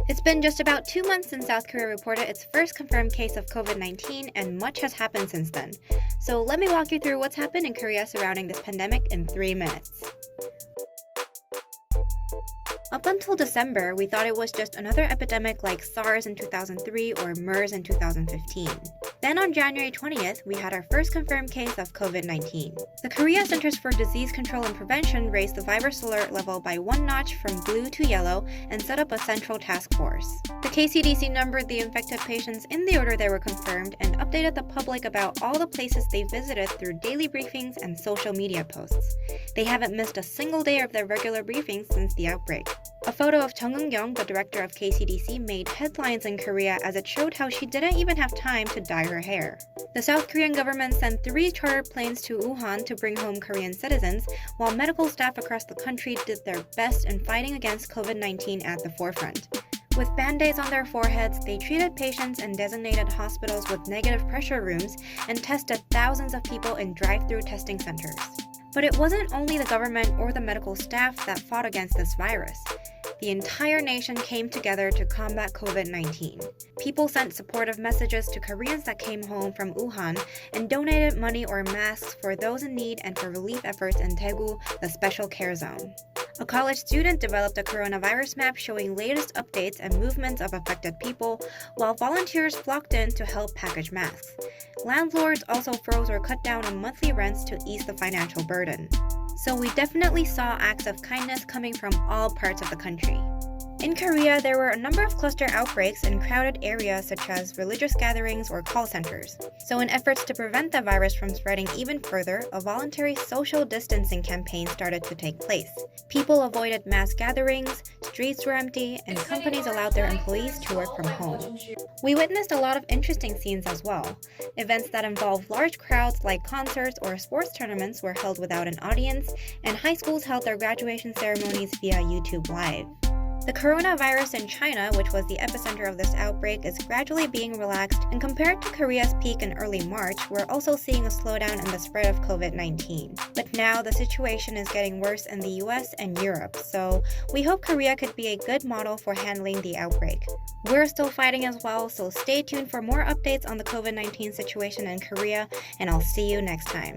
It's been just about 2 months since South Korea reported its first confirmed case of COVID-19, and much has happened since then. So let me walk you through what's happened in Korea surrounding this pandemic in 3 minutes. Up until December, we thought it was just another epidemic like SARS in 2003 or MERS in 2015. Then on January 20th, we had our first confirmed case of COVID-19. The Korea Centers for Disease Control and Prevention raised the virus alert level by 1 notch from blue to yellow and set up a central task force. The KCDC numbered the infected patients in the order they were confirmed and updated the public about all the places they visited through daily briefings and social media posts. They haven't missed a single day of their regular briefings since the outbreak. A photo of Chung Eun-kyung, the director of KCDC, made headlines in Korea as it showed how she didn't even have time to dye her hair. The South Korean government sent 3 chartered planes to Wuhan to bring home Korean citizens, while medical staff across the country did their best in fighting against COVID-19 at the forefront. With band-aids on their foreheads, they treated patients in designated hospitals with negative pressure rooms and tested thousands of people in drive-through testing centers. But it wasn't only the government or the medical staff that fought against this virus. The entire nation came together to combat COVID-19. People sent supportive messages to Koreans that came home from Wuhan and donated money or masks for those in need and for relief efforts in Daegu, the special care zone. A college student developed a coronavirus map showing latest updates and movements of affected people, while volunteers flocked in to help package masks. Landlords also froze or cut down on monthly rents to ease the financial burden. So we definitely saw acts of kindness coming from all parts of the country. In Korea, there were a number of cluster outbreaks in crowded areas such as religious gatherings or call centers. So in efforts to prevent the virus from spreading even further, a voluntary social distancing campaign started to take place. People avoided mass gatherings, streets were empty, and companies allowed their employees to work from home. We witnessed a lot of interesting scenes as well. Events that involved large crowds like concerts or sports tournaments were held without an audience, and high schools held their graduation ceremonies via YouTube Live. The coronavirus in China, which was the epicenter of this outbreak, is gradually being relaxed, and compared to Korea's peak in early March, we're also seeing a slowdown in the spread of COVID-19. But now the situation is getting worse in the US and Europe, so we hope Korea could be a good model for handling the outbreak. We're still fighting as well, so stay tuned for more updates on the COVID-19 situation in Korea, and I'll see you next time.